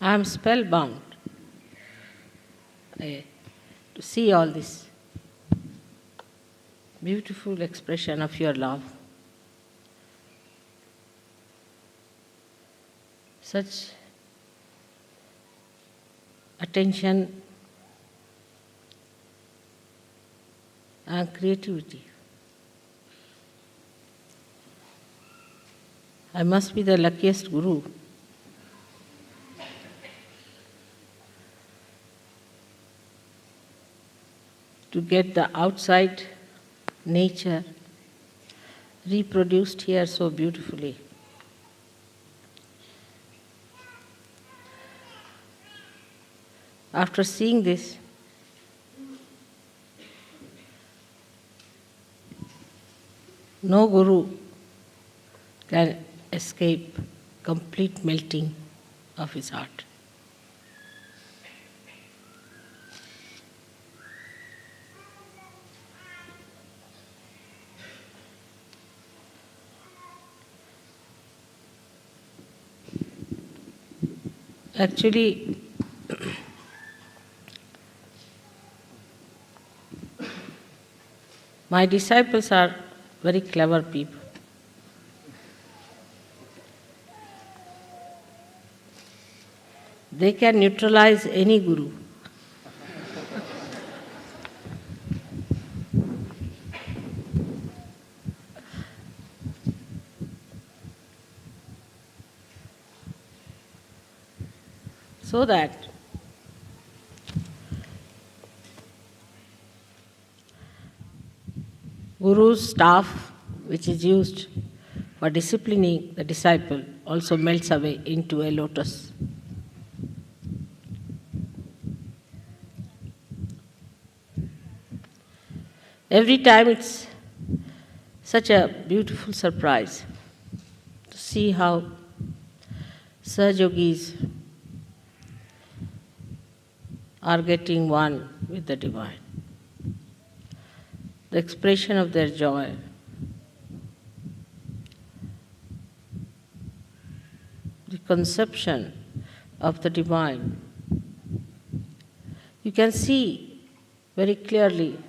I am spellbound to see all this beautiful expression of your love. Such attention and creativity. I must be the luckiest guru. To get the outside nature reproduced here so beautifully. After seeing this, no guru can escape complete melting of his heart. Actually, my disciples are very clever people. They can neutralize any guru. So that Guru's staff, which is used for disciplining the disciple, also melts away into a lotus. Every time it's such a beautiful surprise to see how SahajaYogis are getting one with the divine. The expression of their joy, the conception of the divine. You can see very clearly,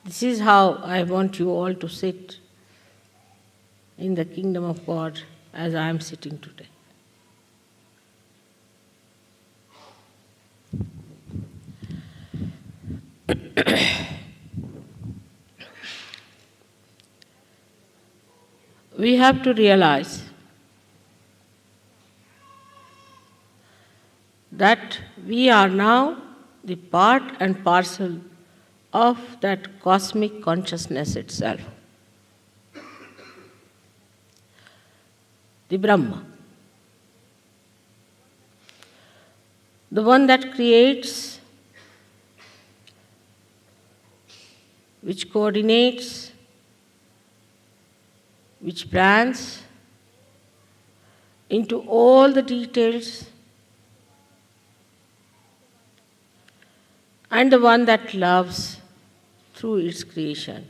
this is how I want you all to sit in the kingdom of God as I am sitting today. We have to realize that we are now the part and parcel of that cosmic consciousness itself, the Brahma, the one that creates, which coordinates, which plans into all the details, and the one that loves through its creation,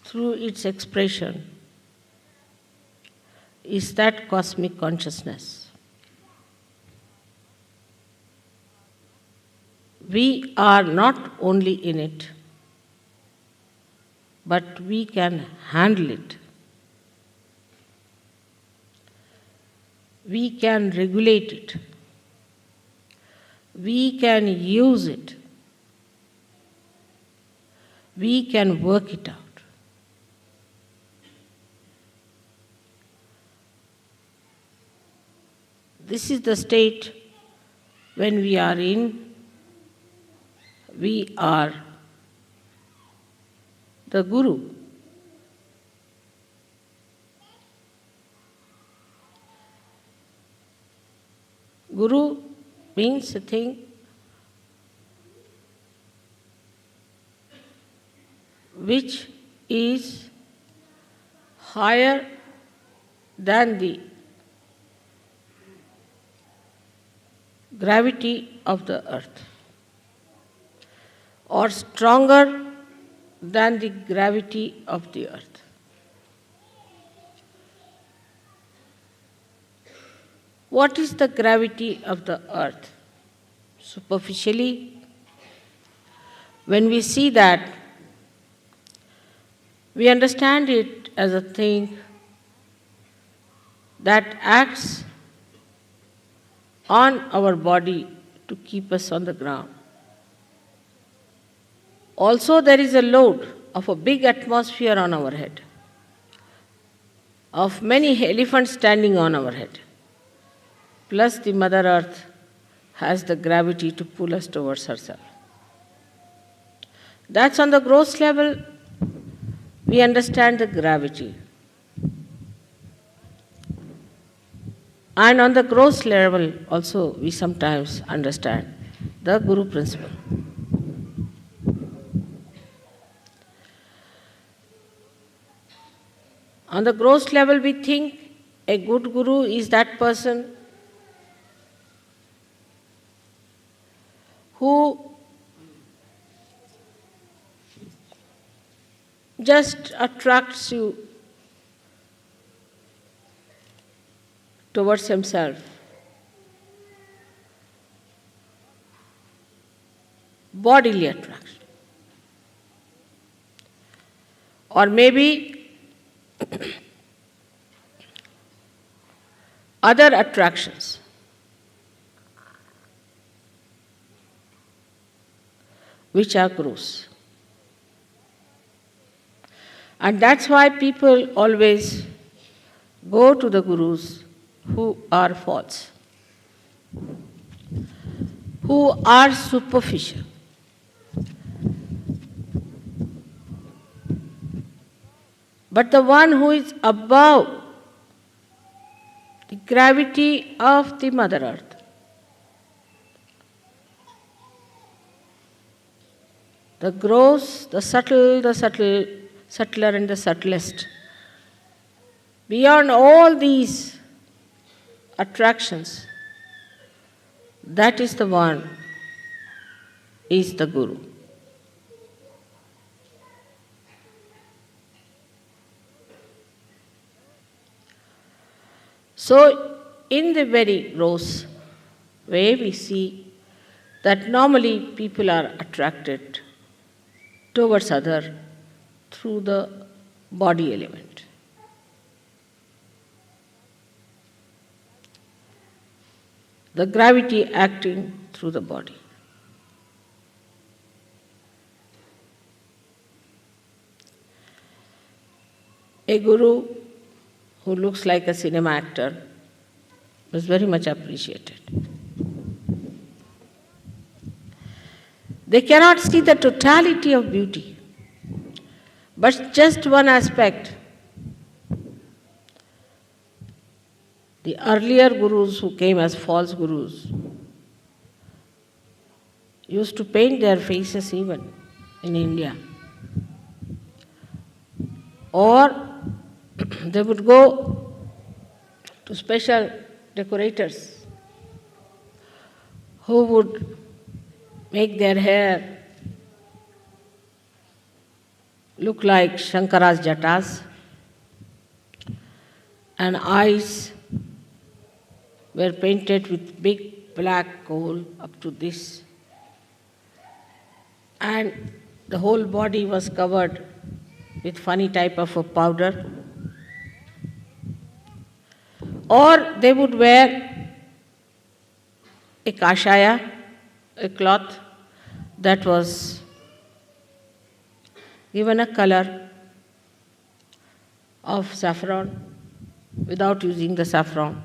through its expression, is that cosmic consciousness. We are not only in it, but we can handle it. We can regulate it. We can use it. We can work it out. This is the state when we are in. We are the Guru. Guru means a thing which is higher than the gravity of the earth, or stronger than the gravity of the earth. What is the gravity of the earth? Superficially, when we see that, we understand it as a thing that acts on our body to keep us on the ground. Also, there is a load of a big atmosphere on our head, of many elephants standing on our head. Plus, the Mother Earth has the gravity to pull us towards herself. That's on the gross level, we understand the gravity. And on the gross level also, we sometimes understand the Guru principle. On the gross level, we think a good Guru is that person who just attracts you towards himself. Bodily attraction. Or maybe other attractions. Which are gross. And that's why people always go to the gurus who are false, who are superficial. But the one who is above the gravity of the Mother Earth, the gross, the subtler and the subtlest. Beyond all these attractions, that is the one, is the Guru. So, in the very gross way, we see that normally people are attracted towards other through the body element. The gravity acting through the body. A guru who looks like a cinema actor was very much appreciated. They cannot see the totality of beauty, but just one aspect. The earlier gurus who came as false gurus used to paint their faces even in India. Or they would go to special decorators who would make their hair look like Shankara's jatas, and eyes were painted with big black coal up to this, and the whole body was covered with funny type of a powder. Or they would wear a kashaya, a cloth that was given a color of saffron without using the saffron.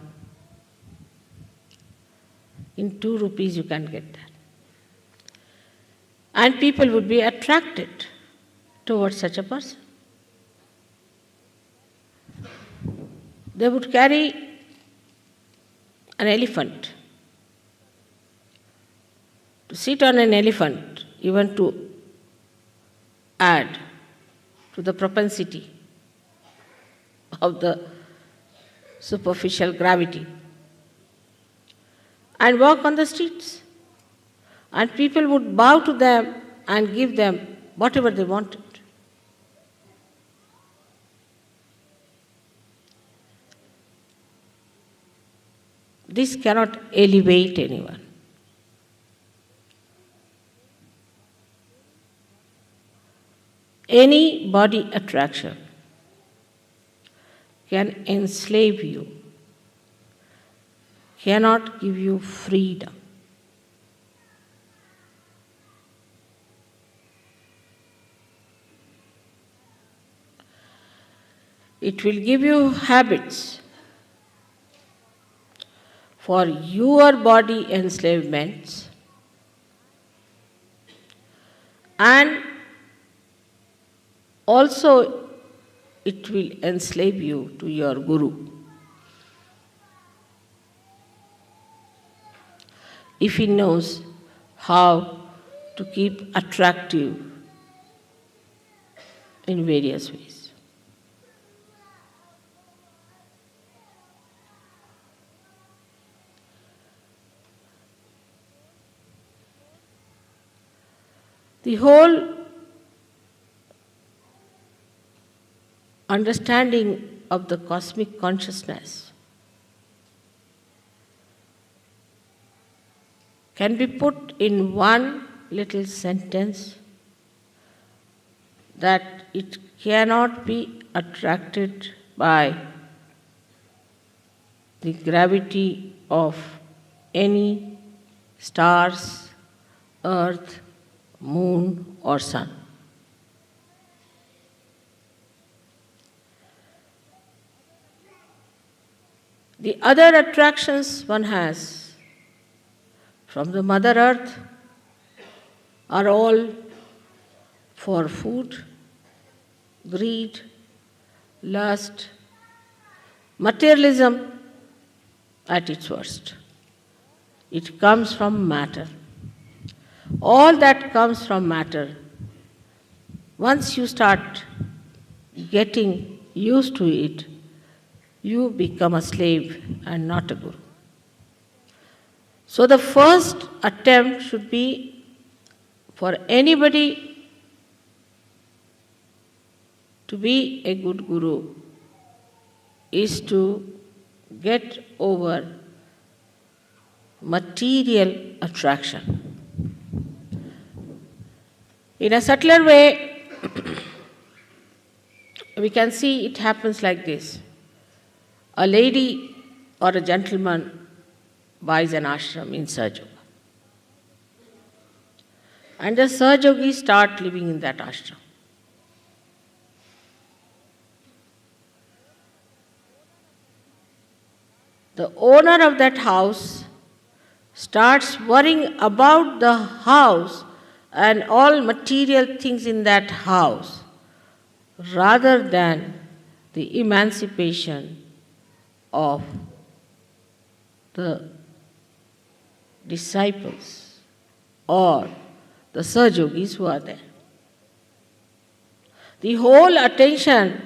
In 2 rupees you can get that. And people would be attracted towards such a person. They would carry an elephant. To sit on an elephant, even to add to the propensity of the superficial gravity, and walk on the streets. And people would bow to them and give them whatever they wanted. this cannot elevate anyone. Any body attraction can enslave you, cannot give you freedom. It will give you habits for your body enslavements, and also it will enslave you to your guru. If he knows how to keep attractive in various ways. The whole understanding of the cosmic consciousness can be put in one little sentence, that it cannot be attracted by the gravity of any stars, earth, moon or sun. The other attractions one has from the Mother Earth are all for food, greed, lust, materialism at its worst. It comes from matter. All that comes from matter. Once you start getting used to it, you become a slave and not a guru. So the first attempt should be for anybody to be a good guru is to get over material attraction. In a subtler way, we can see it happens like this. A lady or a gentleman buys an ashram in SahajaYoga. And the SahajaYogis start living in that ashram. The owner of that house starts worrying about the house and all material things in that house rather than the emancipation of the disciples or the SahajaYogis who are there. The whole attention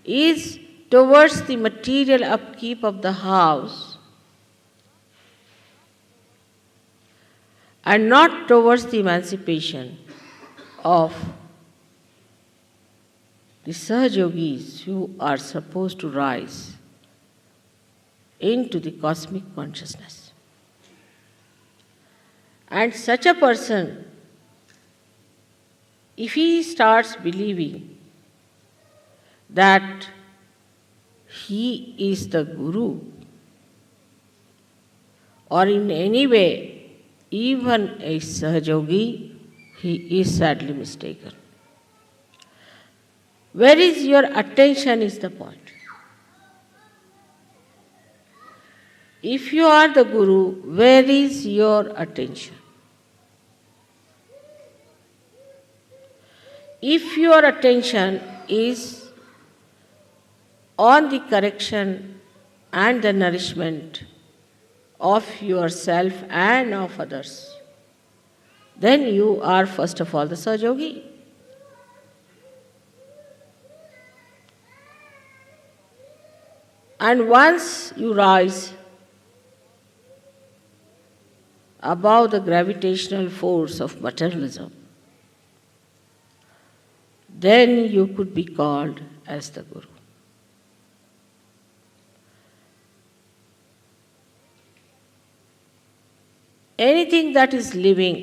is towards the material upkeep of the house and not towards the emancipation of the SahajaYogis who are supposed to rise into the cosmic consciousness. And such a person, if he starts believing that he is the guru, or in any way, even a SahajaYogi, he is sadly mistaken. Where is your attention is the point. If you are the guru, where is your attention? If your attention is on the correction and the nourishment of yourself and of others, then you are first of all the SahajaYogi. And once you rise above the gravitational force of materialism, then you could be called as the guru. anything that is living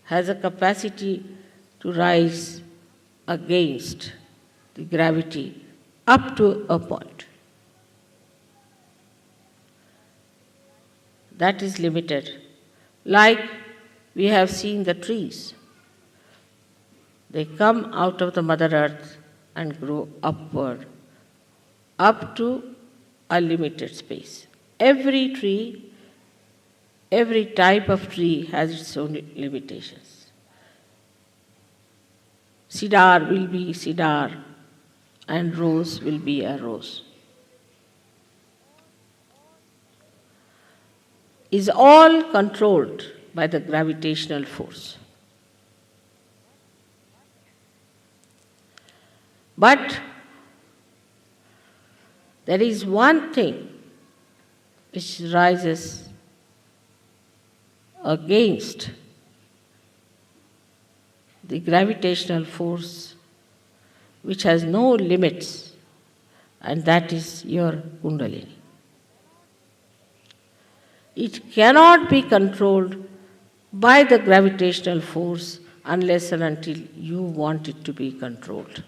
has a capacity to rise against the gravity up to a point. That is limited. Like we have seen the trees. They come out of the Mother Earth and grow upward, up to a limited space. Every tree, every type of tree has its own limitations. Cedar will be cedar, and rose will be a rose. Is all controlled by the gravitational force. But there is one thing which rises against the gravitational force, which has no limits, and that is your Kundalini. It cannot be controlled by the gravitational force unless and until you want it to be controlled.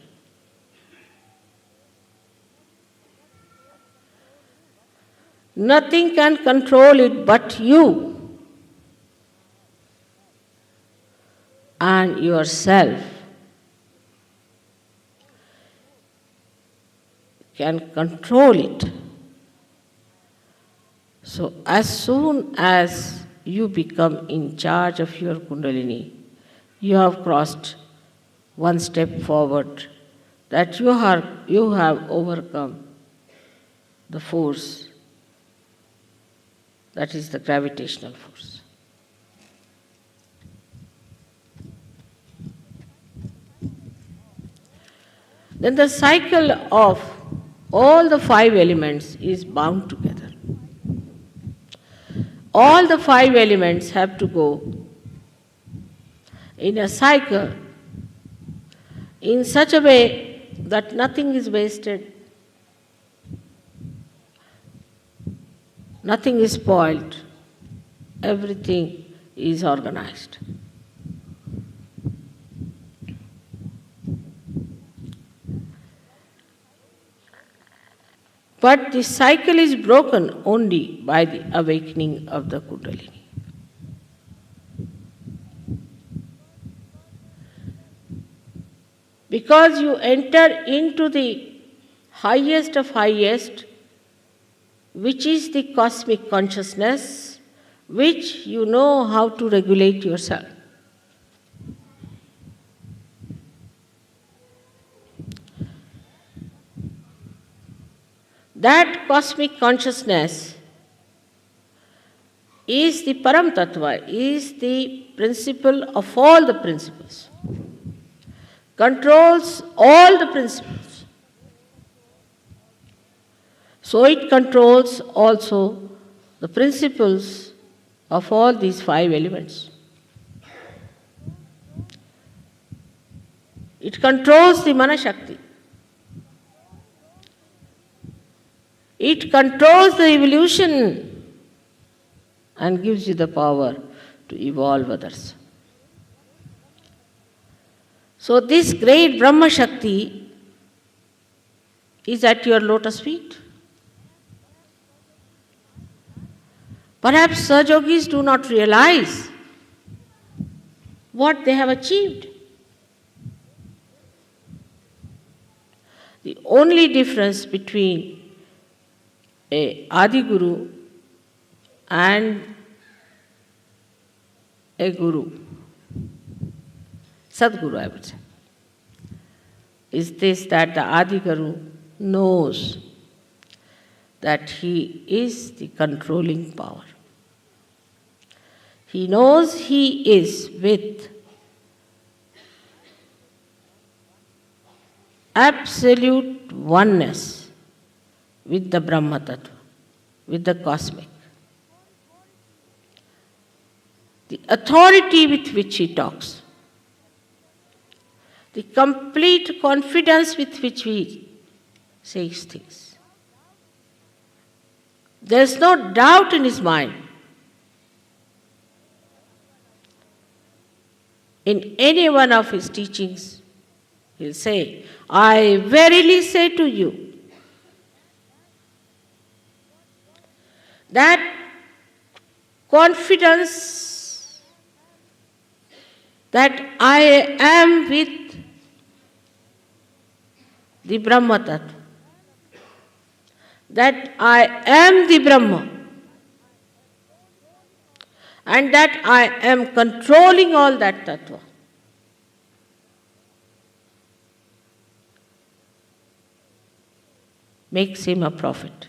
Nothing can control it but you and yourself can control it. So as soon as you become in charge of your Kundalini, you have crossed one step forward, that you have overcome the force, that is the gravitational force. Then the cycle of all the 5 elements is bound together. All the 5 elements have to go in a cycle in such a way that nothing is wasted, nothing is spoiled, everything is organized. But the cycle is broken only by the awakening of the Kundalini. Because you enter into the highest of highest, which is the cosmic consciousness, which you know how to regulate yourself. That cosmic consciousness is the Param Tattva, is the principle of all the principles, controls all the principles. So it controls also the principles of all these 5 elements. It controls the Manashakti. It controls the evolution and gives you the power to evolve others. So this great Brahma Shakti is at your lotus feet. Perhaps Sahajogis do not realize what they have achieved. The only difference between a Adi Guru and a Guru, Sadguru I would say, is this, that the Adi Guru knows that he is the controlling power. He knows he is with absolute oneness with the Brahma Tattva, with the cosmic. The authority with which he talks, the complete confidence with which he says things. There is no doubt in his mind in any one of his teachings, he'll say, I verily say to you, that confidence that I am with the Brahma Tattva, that I am the Brahma, and that I am controlling all that Tattva, makes him a prophet.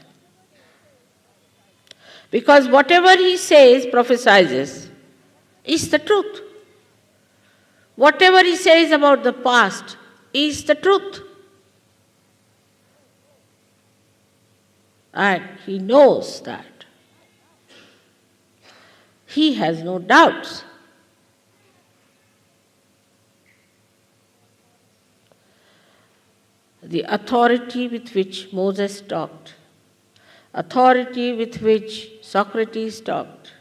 Because whatever he says, prophesizes, is the truth. Whatever he says about the past is the truth. And he knows that. He has no doubts. The authority with which Moses talked, authority with which Socrates talked,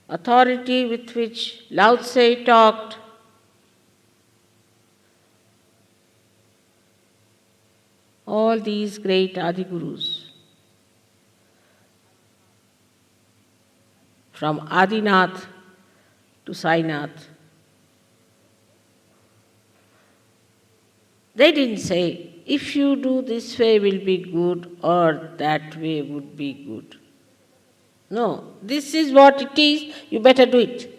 authority with which Lao Tse talked, all these great Adigurus, from Adinath to Sainath, they didn't say, if you do this way will be good or that way would be good. No, this is what it is, you better do it.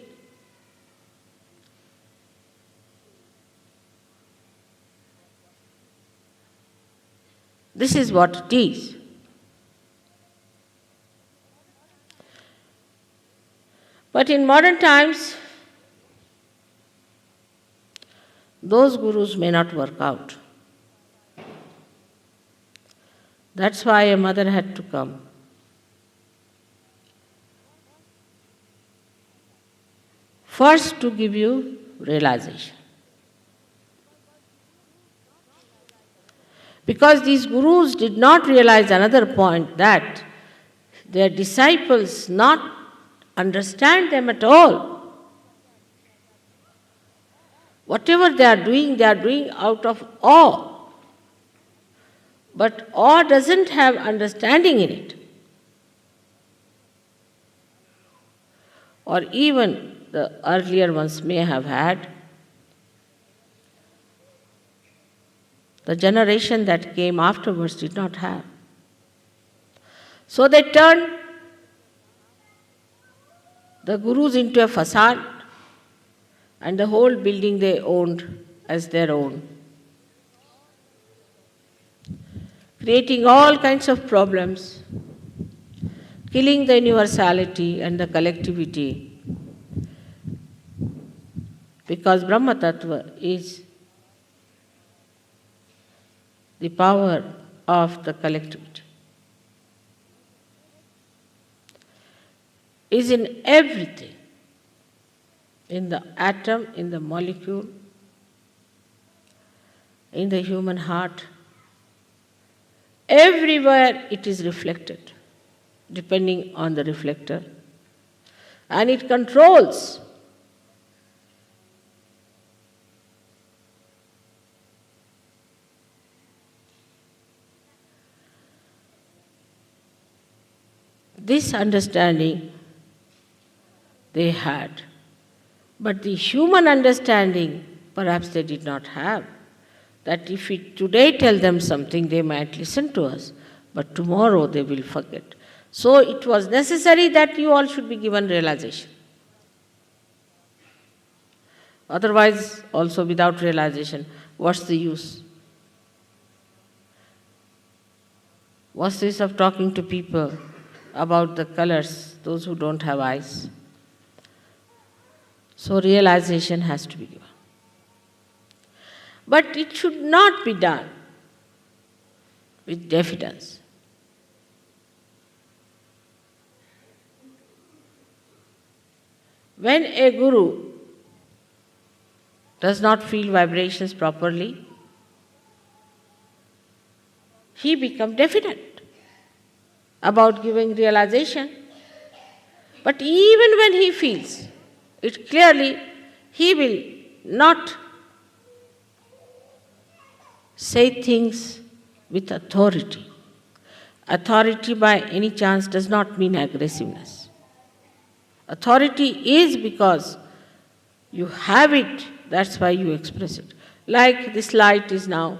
This is what it is. But in modern times, those gurus may not work out. That's why a mother had to come. First, to give you realization. Because these gurus did not realize another point, that their disciples not understand them at all. Whatever they are doing out of awe. But awe doesn't have understanding in it. Or even the earlier ones may have had. The generation that came afterwards did not have. So they turned the gurus into a facade, and the whole building they owned as their own, creating all kinds of problems, killing the universality and the collectivity, because Brahma Tattva is the power of the collectivity, is in everything, in the atom, in the molecule, in the human heart. Everywhere it is reflected, depending on the reflector, and it controls. This understanding they had, but the human understanding perhaps they did not have. That if we today tell them something, they might listen to us, but tomorrow they will forget. So it was necessary that you all should be given realization. Otherwise, also without realization, what's the use? What's the use of talking to people about the colors, those who don't have eyes? So realization has to be given. But it should not be done with diffidence. When a guru does not feel vibrations properly, he becomes definite about giving realization. But even when he feels it clearly, he will not say things with authority. Authority by any chance does not mean aggressiveness. Authority is because you have it, that's why you express it. Like this light is now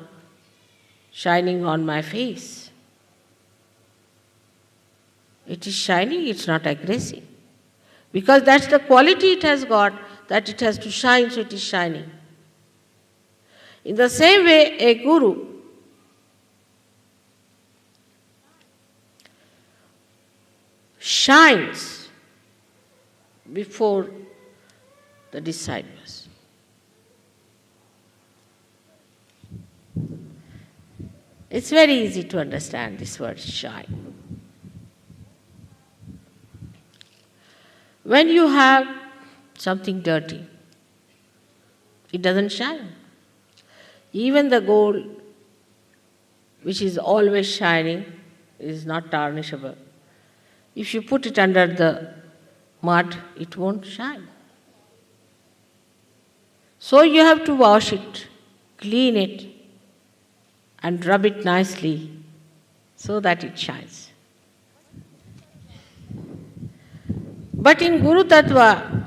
shining on my face. It is shining, it's not aggressive. Because that's the quality it has got, that it has to shine, so it is shining. In the same way, a guru shines before the disciples. It's very easy to understand this word shine. When you have something dirty, it doesn't shine. Even the gold, which is always shining, is not tarnishable. If you put it under the mud, it won't shine. So you have to wash it, clean it, and rub it nicely so that it shines. But in Guru Tattva,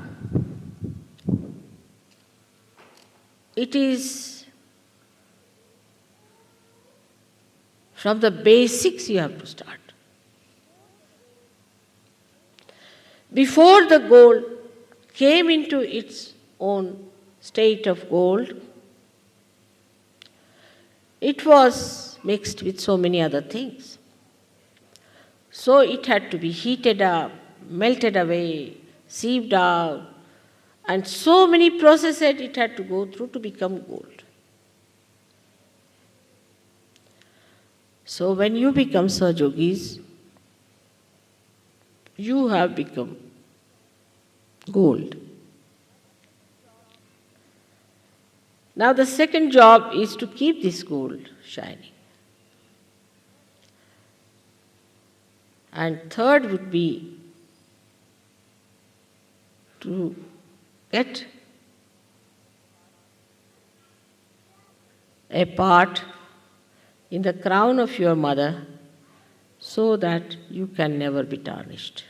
it is from the basics you have to start. Before the gold came into its own state of gold, it was mixed with so many other things. So it had to be heated up, melted away, sieved out, and so many processes it had to go through to become gold. So when you become SahajaYogis, you have become gold. Now the second job is to keep this gold shining. And third would be to get a part in the crown of your mother so that you can never be tarnished.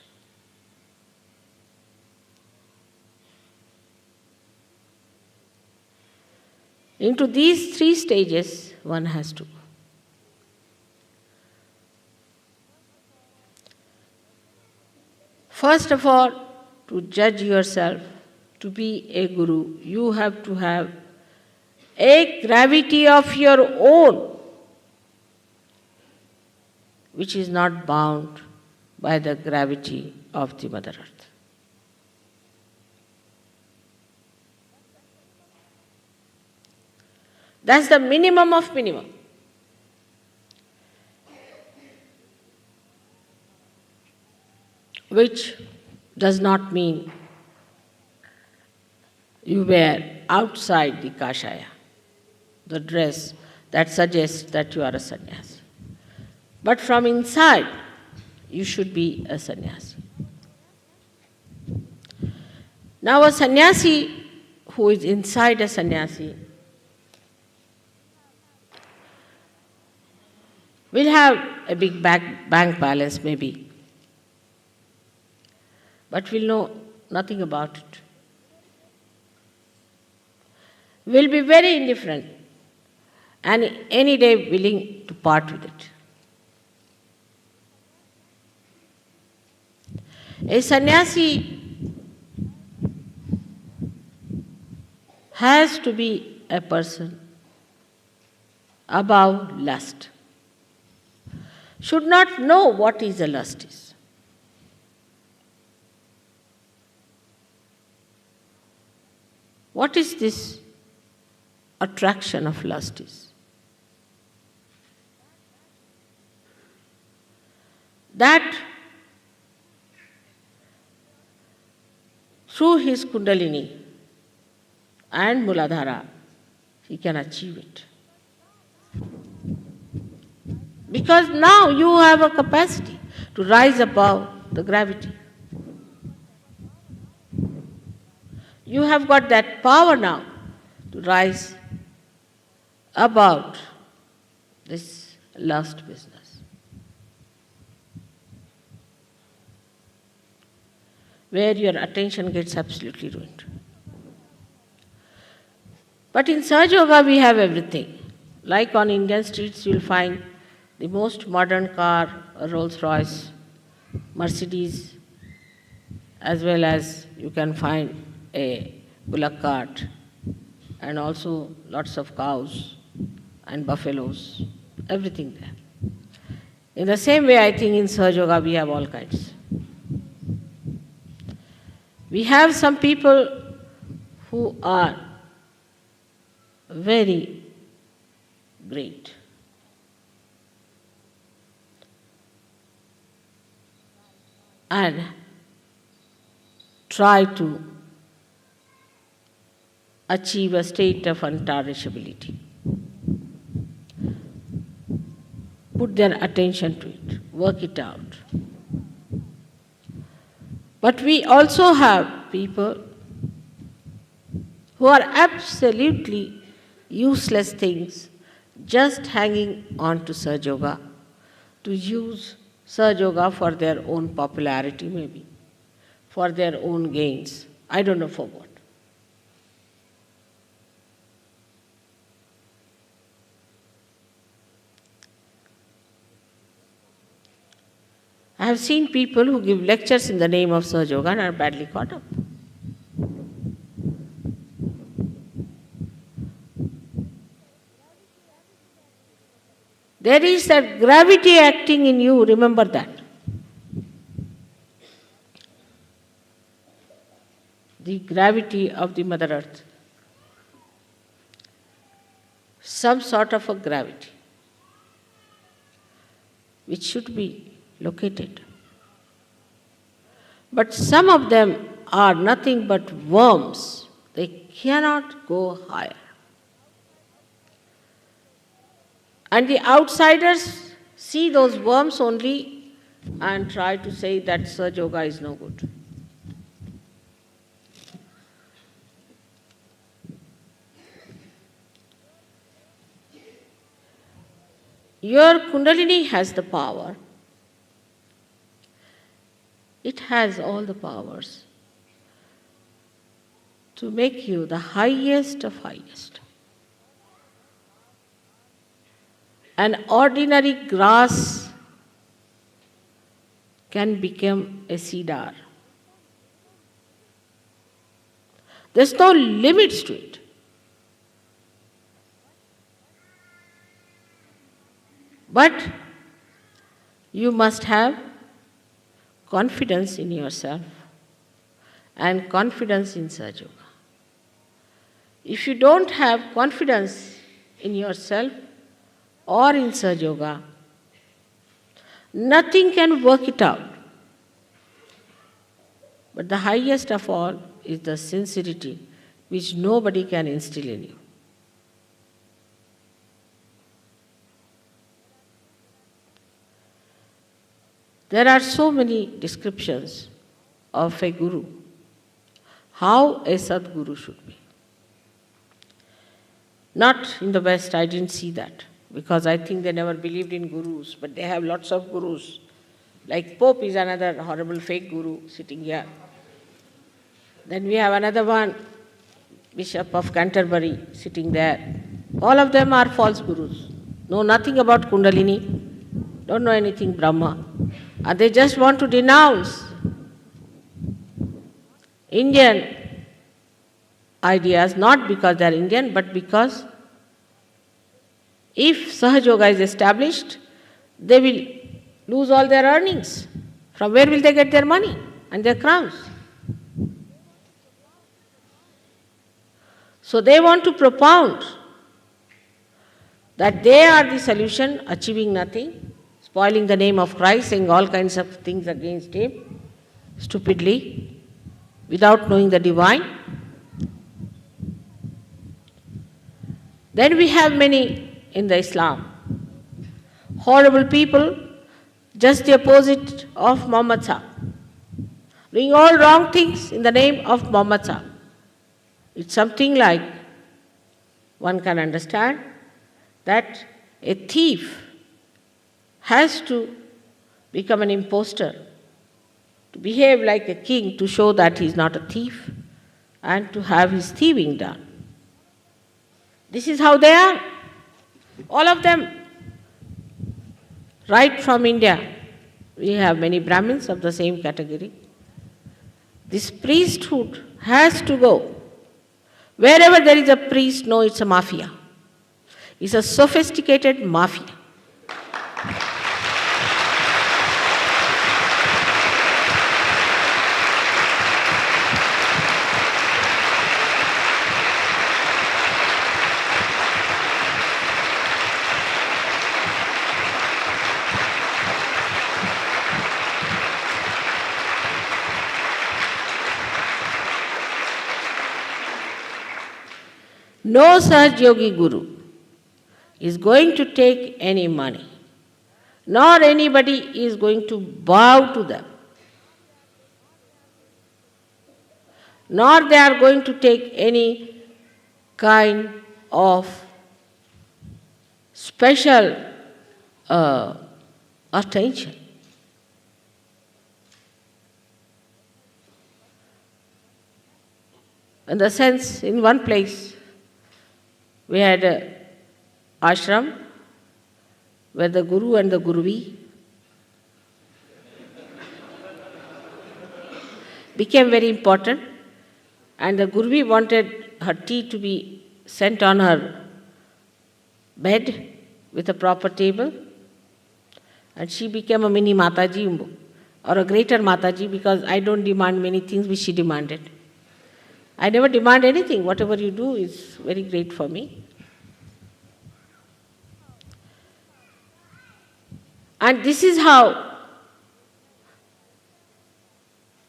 Into these three stages one has to go. First of all, to judge yourself, to be a guru, you have to have a gravity of your own, which is not bound by the gravity of the Mother Earth. That's the minimum of minimum. Which does not mean you wear outside the kashaya, the dress that suggests that you are a sannyasi. But from inside, you should be a sannyasi. Now a sannyasi who is inside a sannyasi will have a big bank balance maybe, but will know nothing about it. Will be very indifferent and any day willing to part with it. A sannyasi has to be a person above lust. Should not know what is a lust is. What is this attraction of lust is? That through his Kundalini and Muladhara, he can achieve it. Because now you have a capacity to rise above the gravity. you have got that power now to rise above this lust business, where your attention gets absolutely ruined. But in SahajaYoga we have everything. Like on Indian streets, you'll find the most modern car, a Rolls-Royce, Mercedes, as well as you can find a bullock cart, and also lots of cows and buffaloes, everything there. In the same way, I think in SahajaYoga we have all kinds. We have some people who are very great. And try to achieve a state of untarnishability. Put their attention to it, work it out. But we also have people who are absolutely useless things, just hanging on to SahajaYoga, to use SahajaYoga for their own popularity maybe, for their own gains. I don't know for what. I have seen people who give lectures in the name of SahajaYoga and are badly caught up. There is that gravity acting in you, remember that. The gravity of the Mother Earth. Some sort of a gravity which should be located. But some of them are nothing but worms. They cannot go higher. And the outsiders see those worms only and try to say that SahajaYoga is no good. Your Kundalini has the power. It has all the powers to make you the highest of highest. An ordinary grass can become a cedar. There's no limits to it. But you must have confidence in yourself and confidence in SahajaYoga. If you don't have confidence in yourself or in SahajaYoga, nothing can work it out. But the highest of all is the sincerity which nobody can instill in you. There are so many descriptions of a guru, how a Sadguru should be. Not in the West, I didn't see that, because I think they never believed in gurus, but they have lots of gurus. Like Pope is another horrible fake guru sitting here. Then we have another one, Bishop of Canterbury, sitting there. All of them are false gurus. Know nothing about Kundalini, don't know anything Brahma. And they just want to denounce Indian ideas, not because they are Indian, but because if SahajaYoga is established, they will lose all their earnings. From where will they get their money and their crowns? So they want to propound that they are the solution, achieving nothing, spoiling the name of Christ, saying all kinds of things against him, stupidly, without knowing the divine. Then we have many in the Islam. Horrible people, just the opposite of Muhammad Sahib, doing all wrong things in the name of Muhammad Sahib. It's something like one can understand that a thief has to become an impostor, to behave like a king to show that he is not a thief and to have his thieving done. This is how they are, all of them. Right from India, we have many Brahmins of the same category. This priesthood has to go. Wherever there is a priest, no, it's a mafia. It's a sophisticated mafia. No SahajaYogi Guru is going to take any money, nor anybody is going to bow to them, nor they are going to take any kind of special attention. In the sense, in one place, we had an ashram where the Guru and the Guruvi became very important, and the Guruvi wanted her tea to be sent on her bed with a proper table, and she became a mini Mataji or a greater Mataji, because I don't demand many things which she demanded. I never demand anything. Whatever you do is very great for me. And this is how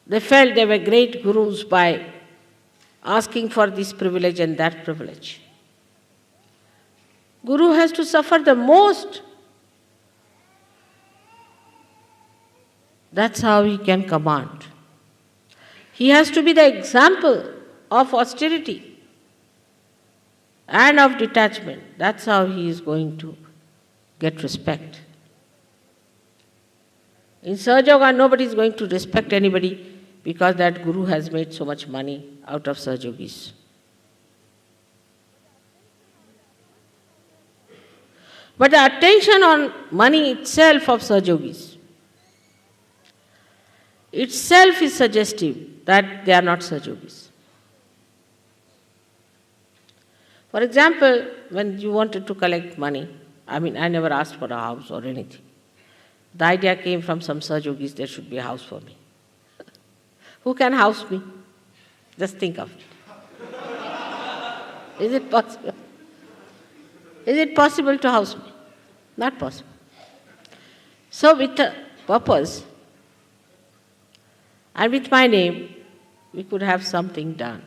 they felt they were great gurus, by asking for this privilege and that privilege. Guru has to suffer the most. That's how he can command. He has to be the example of austerity and of detachment. That's how he is going to get respect. In SahajaYoga, nobody is going to respect anybody because that Guru has made so much money out of SahajaYogis. But the attention on money itself of SahajaYogis itself is suggestive that they are not SahajaYogis. For example, when you wanted to collect money, I never asked for a house or anything. The idea came from some SahajaYogis, there should be a house for me. Who can house me? Just think of it. Is it possible? Is it possible to house me? Not possible. So with a purpose and with my name, we could have something done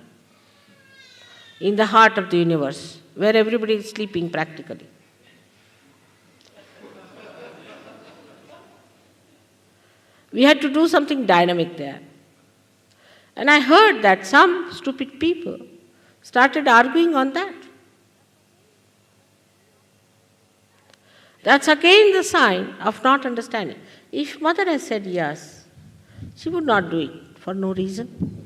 in the heart of the universe, where everybody is sleeping practically. We had to do something dynamic there. And I heard that some stupid people started arguing on that. That's again the sign of not understanding. If Mother has said yes, she would not do it for no reason.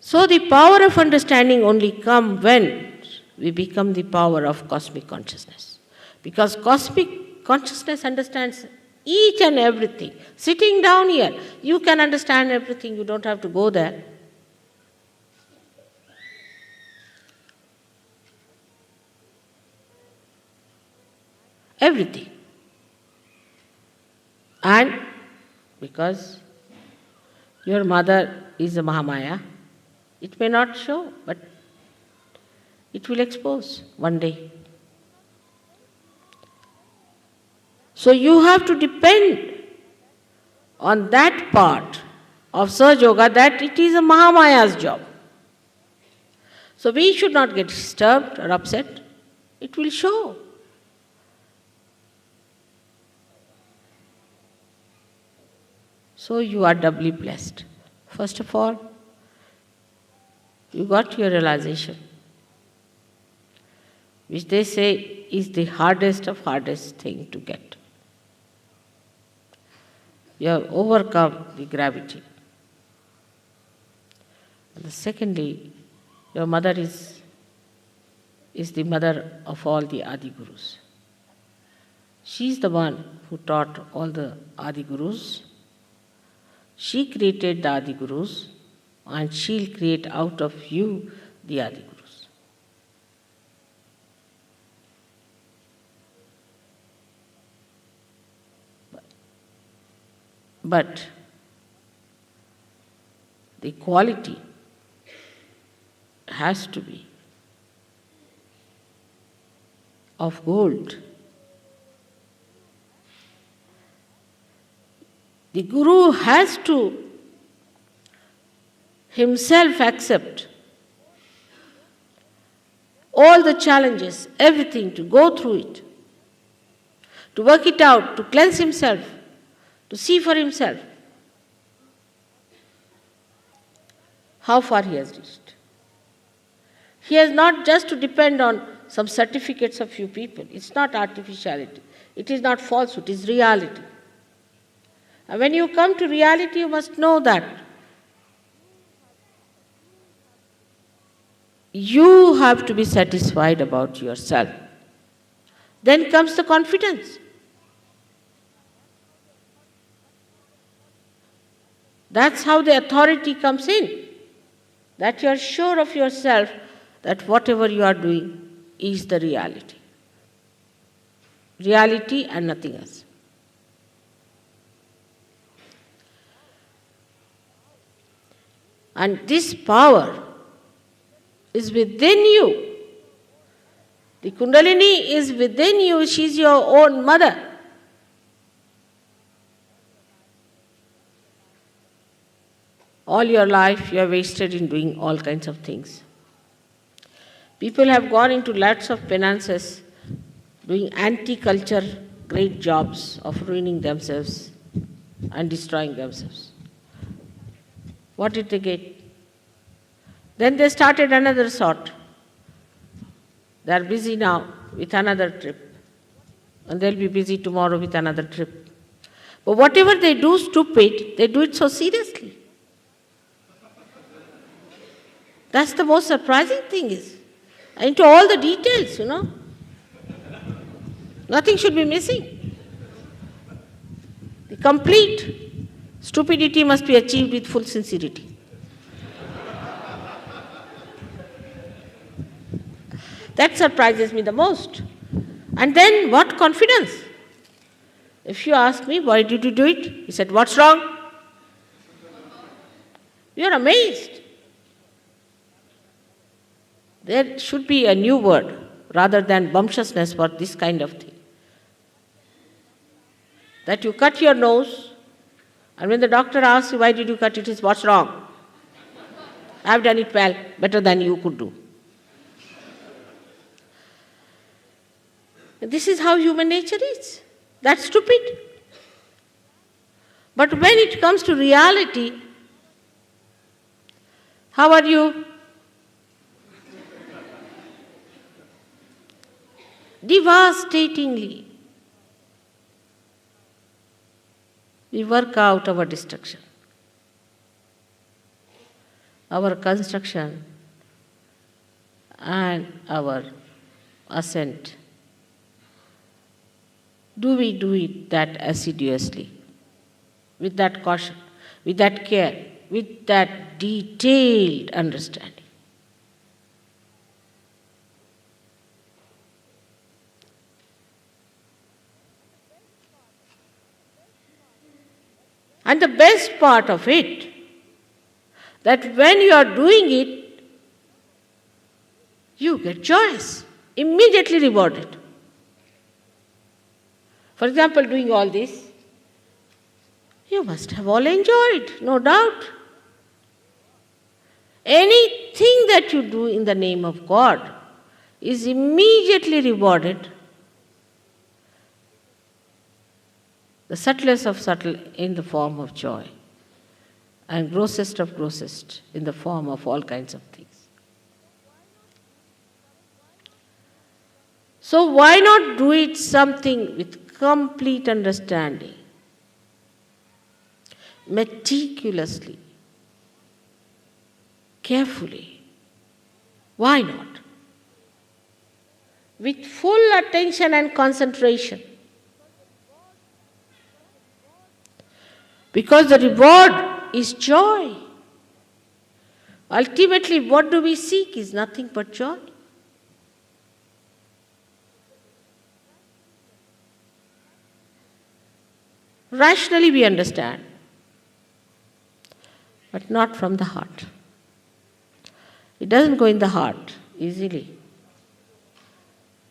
So the power of understanding only comes when we become the power of cosmic consciousness. Because cosmic consciousness understands each and everything. Sitting down here, you can understand everything, you don't have to go there. Everything. And because your mother is a Mahamaya, it may not show, but it will expose one day. So you have to depend on that part of SahajaYoga, that it is a Mahamaya's job. So we should not get disturbed or upset. It will show. So you are doubly blessed. First of all, you got your realization, which they say is the hardest thing to get. You have overcome the gravity. And secondly, your mother is the mother of all the Adi Gurus. She is the one who taught all the Adi Gurus. She created the Adi Gurus, and she'll create out of you the Adi Gurus. But the quality has to be of gold. The Guru has to himself accept all the challenges, everything, to go through it, to work it out, to cleanse himself, to see for himself how far he has reached. He has not just to depend on some certificates of few people. It's not artificiality. It is not falsehood. It is reality. And when you come to reality, you must know that you have to be satisfied about yourself. Then comes the confidence. That's how the authority comes in. That you are sure of yourself that whatever you are doing is the reality. Reality and nothing else. And this power is within you. The Kundalini is within you. She is your own mother. All your life you have wasted in doing all kinds of things. People have gone into lots of penances, doing anti-culture great jobs of ruining themselves and destroying themselves. What did they get? Then they started another sort. They are busy now with another trip. And they'll be busy tomorrow with another trip. But whatever they do stupid, they do it so seriously. That's the most surprising thing is. Into all the details, Nothing should be missing. The complete stupidity must be achieved with full sincerity. That surprises me the most. And then what confidence? If you ask me, why did you do it? He said, what's wrong? You're amazed. There should be a new word rather than bumptiousness for this kind of thing. That you cut your nose, and when the doctor asks you, why did you cut it, it's what's wrong? I've done it well, better than you could do. This is how human nature is. That's stupid. But when it comes to reality, how are you? Devastatingly, we work out our destruction, our construction, and our ascent. Do we do it that assiduously, with that caution, with that care, with that detailed understanding? And the best part of it, that when you are doing it, you get joyous, immediately rewarded. For example, doing all this, you must have all enjoyed, no doubt. Anything that you do in the name of God is immediately rewarded. the subtlest of subtle in the form of joy, and grossest of grossest in the form of all kinds of things. So why not do it something with complete understanding, meticulously, carefully? Why not? With full attention and concentration. Because the reward is joy. Ultimately, what do we seek is nothing but joy. Rationally we understand, but not from the heart. It doesn't go in the heart easily.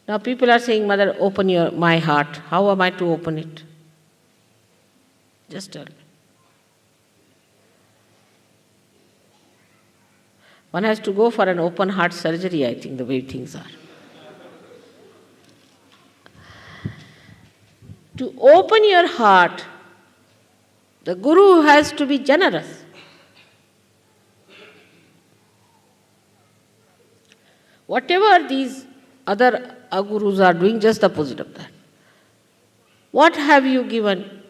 Now people are saying, Mother, open my heart. How am I to open it? Just tell me. One has to go for an open heart surgery, I think, the way things are. To open your heart, the Guru has to be generous. Whatever these other gurus are doing, just the opposite of that. What have you given?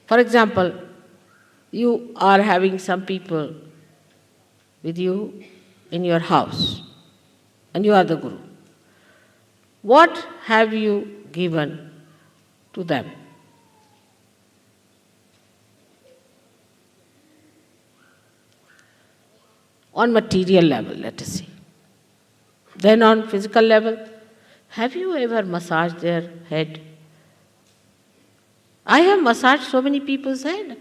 For example, you are having some people with you in your house, and you are the Guru. What have you given to them? On material level, let us say. Then on physical level, have you ever massaged their head? I have massaged so many people's head.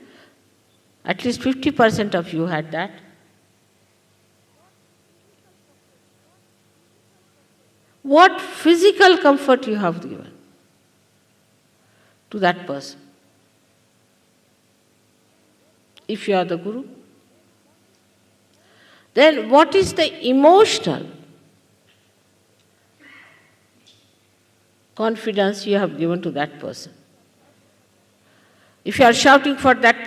At least 50% of you had that. What physical comfort you have given to that person? If you are the Guru. Then what is the emotional confidence you have given to that person? If you are shouting for that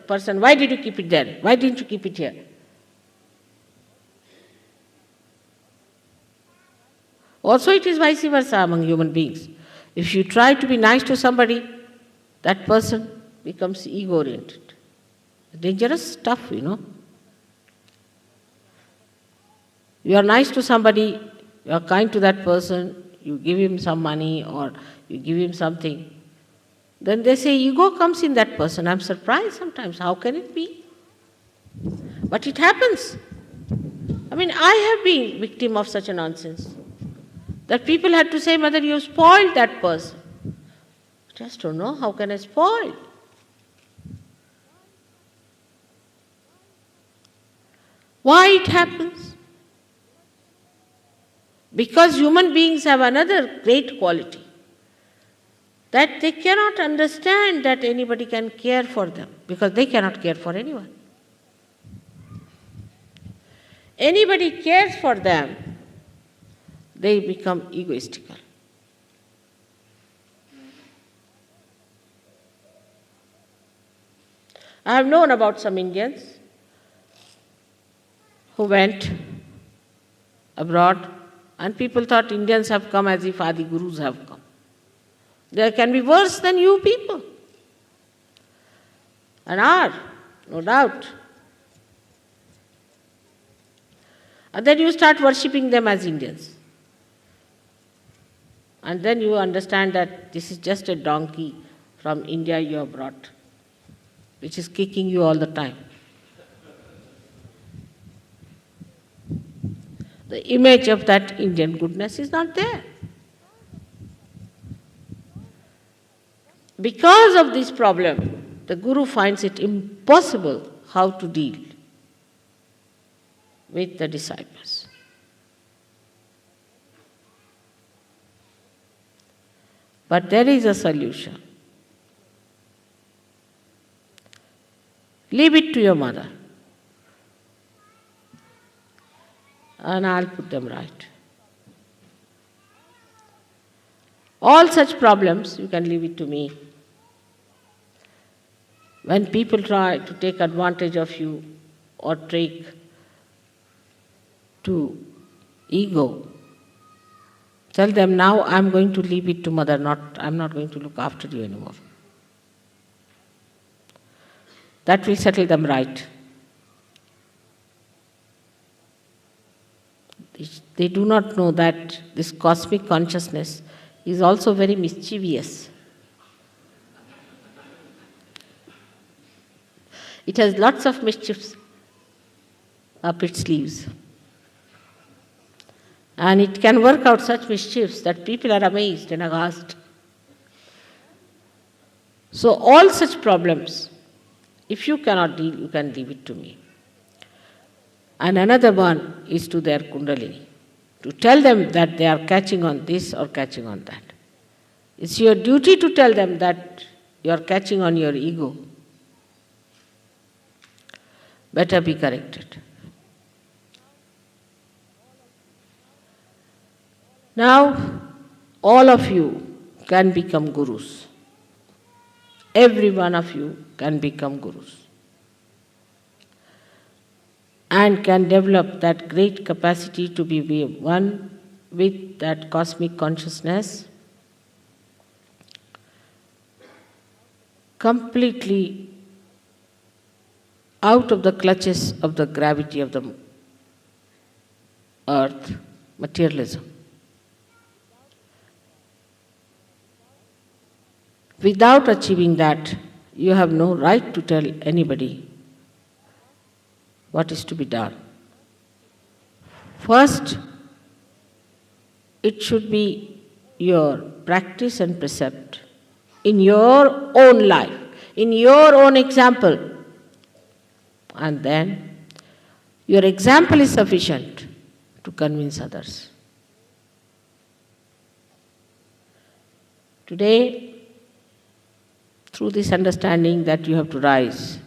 person, why did you keep it there? Why didn't you keep it here? Also, it is vice versa among human beings. If you try to be nice to somebody, that person becomes ego-oriented. Dangerous stuff, you know. You are nice to somebody, you are kind to that person, you give him some money or you give him something. Then they say ego comes in that person. I'm surprised sometimes. How can it be? But it happens. I mean, I have been victim of such a nonsense. That people had to say, Mother, you spoiled that person. Just don't know, how can I spoil? Why it happens? Because human beings have another great quality, that they cannot understand that anybody can care for them, because they cannot care for anyone. Anybody cares for them, they become egoistical. I have known about some Indians who went abroad, and people thought Indians have come as if Adi Gurus have come. There can be worse than you people. And are, no doubt. And then you start worshipping them as Indians. And then you understand that this is just a donkey from India you have brought, which is kicking you all the time. The image of that Indian goodness is not there. Because of this problem, the Guru finds it impossible how to deal with the disciples. But there is a solution. Leave it to your mother, and I'll put them right. All such problems, you can leave it to me. When people try to take advantage of you or take to ego, tell them, now I'm going to leave it to mother, I'm not going to look after you anymore. That will settle them right. They do not know that this cosmic consciousness is also very mischievous. It has lots of mischiefs up its sleeves. And it can work out such mischiefs that people are amazed and aghast. So all such problems, if you cannot deal, you can leave it to me. And another one is to their Kundalini, to tell them that they are catching on this or catching on that. It's your duty to tell them that you are catching on your ego. Better be corrected. Now, all of you can become gurus. Every one of you can become gurus. And can develop that great capacity to be one with that cosmic consciousness, completely out of the clutches of the gravity of the earth, materialism. Without achieving that, you have no right to tell anybody what is to be done. First, it should be your practice and precept in your own life, in your own example. And then, your example is sufficient to convince others. Today, through this understanding that you have to rise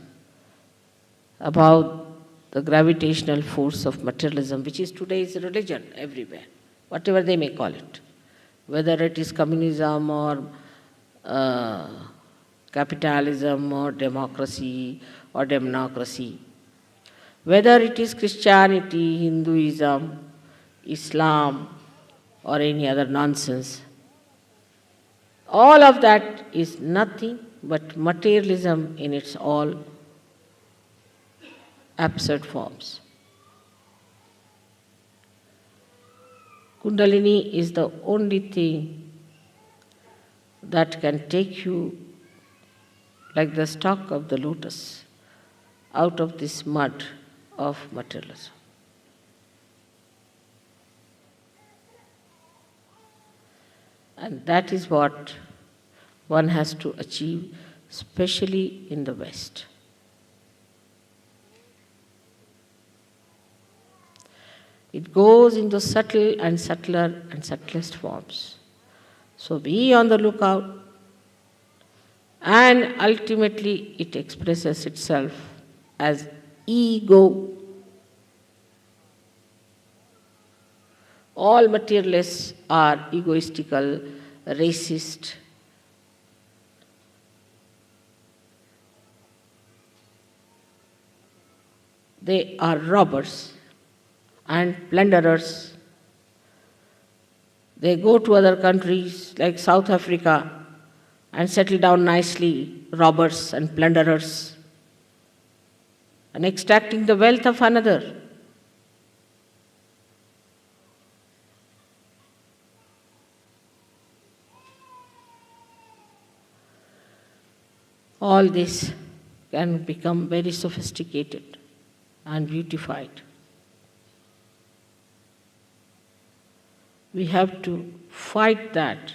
above the gravitational force of materialism, which is today's religion everywhere, whatever they may call it, whether it is communism or capitalism or democracy or democracy, whether it is Christianity, Hinduism, Islam or any other nonsense. All of that is nothing but materialism in its all absurd forms. Kundalini is the only thing that can take you like the stalk of the lotus out of this mud of materialism. And that is what one has to achieve, especially in the West. It goes into subtle and subtler and subtlest forms. So be on the lookout, and ultimately it expresses itself as ego. All materialists are egoistical, racist. They are robbers and plunderers. They go to other countries like South Africa and settle down nicely, robbers and plunderers, and extracting the wealth of another. All this can become very sophisticated and beautified. We have to fight that,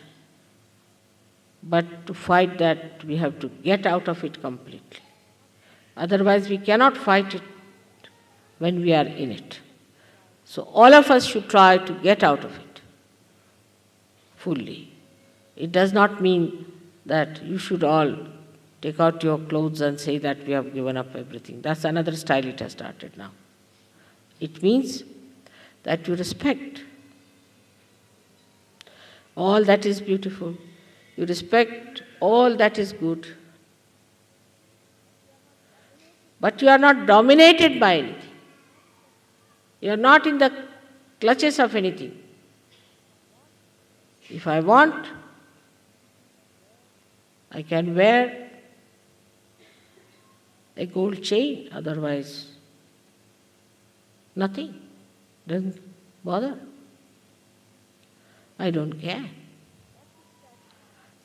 but to fight that we have to get out of it completely. Otherwise we cannot fight it when we are in it. So all of us should try to get out of it fully. It does not mean that you should all take out your clothes and say that we have given up everything. That's another style it has started now. It means that you respect all that is beautiful. You respect all that is good. But you are not dominated by anything. You are not in the clutches of anything. If I want, I can wear a gold chain, otherwise nothing. Doesn't bother. I don't care.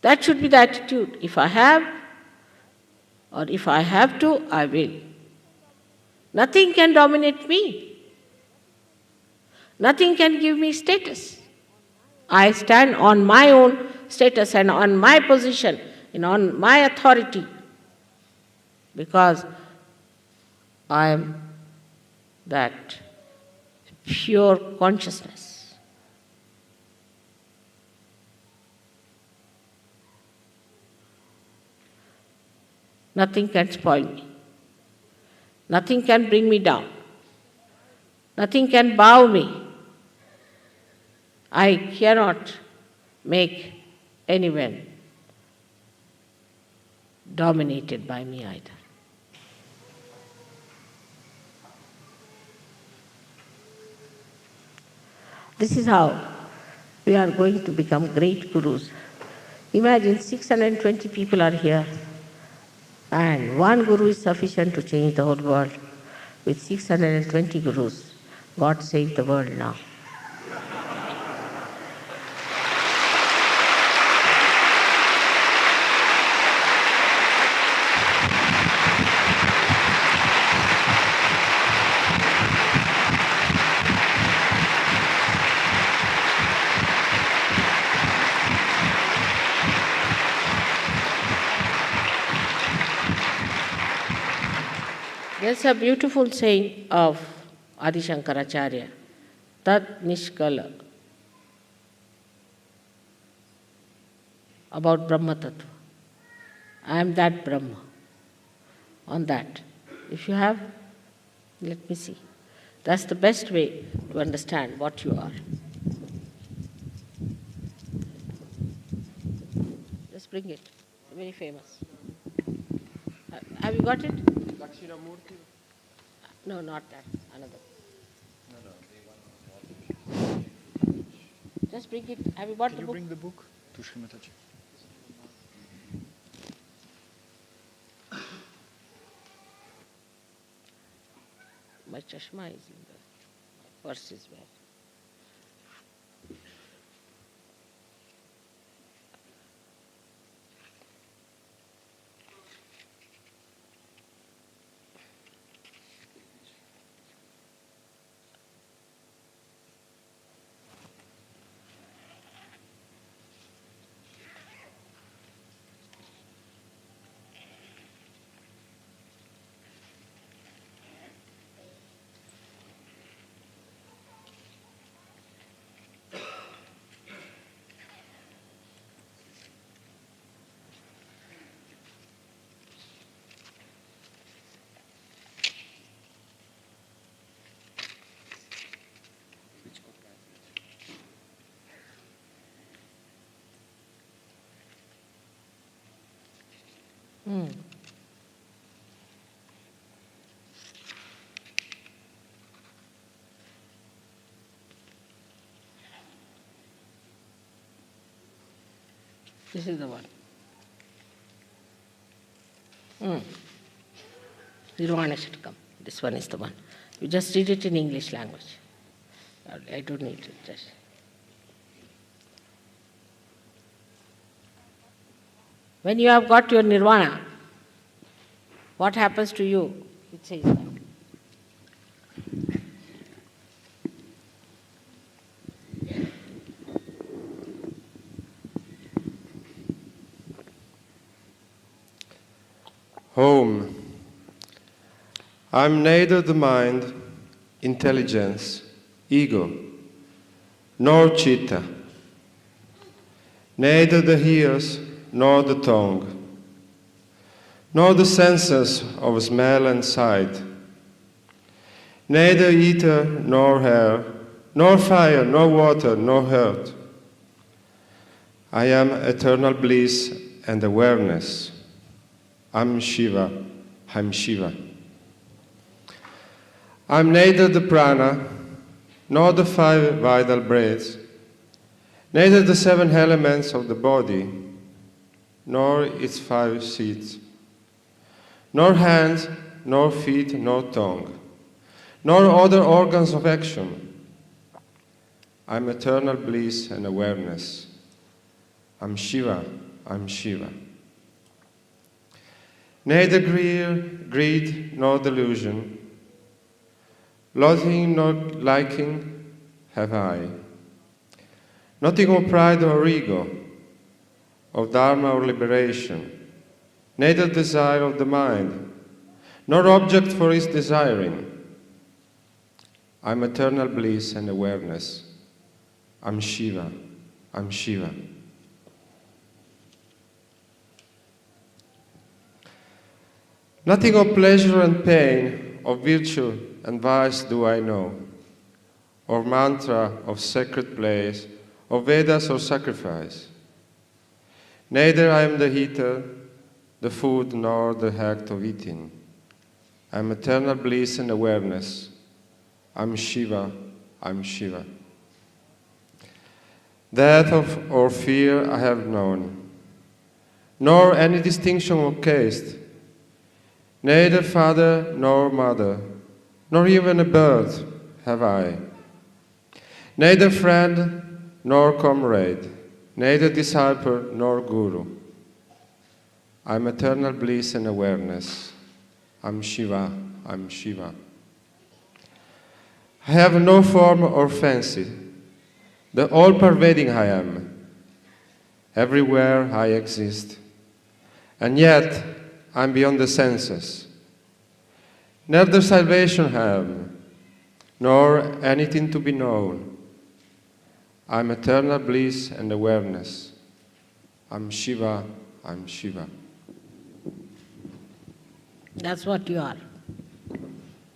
That should be the attitude. If I have, or if I have to, I will. Nothing can dominate me. Nothing can give me status. I stand on my own status and on my position and on my authority because I am that pure consciousness. Nothing can spoil me. Nothing can bring me down. Nothing can bow me. I cannot make anyone dominated by me either. This is how we are going to become great gurus. Imagine 620 people are here, and one guru is sufficient to change the whole world. With 620 gurus, God save the world now. There's a beautiful saying of Adi Shankaracharya, Tat Nishkala, about Brahma Tattva. I am that Brahma. On that. If you have, let me see. That's the best way to understand what you are. Just bring it. Very famous. Have you got it? No, not that. Another. Just bring it. Have you bought the book? Can you bring the book to Srimataji? My chashma is in the purse is where. This is the one. Nirvana should come. This one is the one. You just read it in English language. I don't need it. Just. When you have got your nirvana, what happens to you? It says that. Home. I'm neither the mind, intelligence, ego, nor chitta, neither the ears nor the tongue, nor the senses of smell and sight, neither ether nor air, nor fire, nor water, nor earth. I am eternal bliss and awareness. I'm Shiva, I'm Shiva. I'm neither the prana, nor the 5 vital breaths, neither the 7 elements of the body, nor its 5 seats, nor hands, nor feet, nor tongue, nor other organs of action. I'm eternal bliss and awareness. I'm Shiva, I'm Shiva. Neither greed nor delusion, loathing nor liking have I. Nothing of pride or ego, of dharma or liberation, neither desire of the mind, nor object for its desiring. I'm eternal bliss and awareness. I'm Shiva, I'm Shiva. Nothing of pleasure and pain, of virtue and vice do I know, or mantra of sacred place, of Vedas or sacrifice. Neither I am the eater, the food, nor the act of eating. I am eternal bliss and awareness. I'm Shiva, I'm Shiva. Death or fear I have known, nor any distinction of caste, neither father nor mother, nor even a bird have I, neither friend nor comrade, neither disciple nor guru. I'm eternal bliss and awareness. I'm Shiva, I'm Shiva. I have no form or fancy. The all-pervading I am. Everywhere I exist. And yet, I'm beyond the senses. Neither salvation have, nor anything to be known. I'm eternal bliss and awareness. I'm Shiva, I'm Shiva. That's what you are.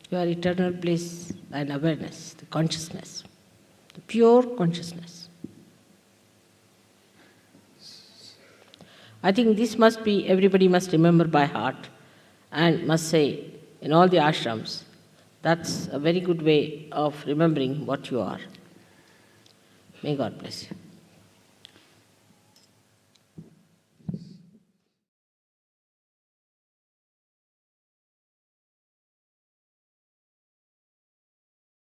You are eternal bliss and awareness, the consciousness, the pure consciousness. I think this must be, everybody must remember by heart and must say in all the ashrams. That's a very good way of remembering what you are. May God bless you.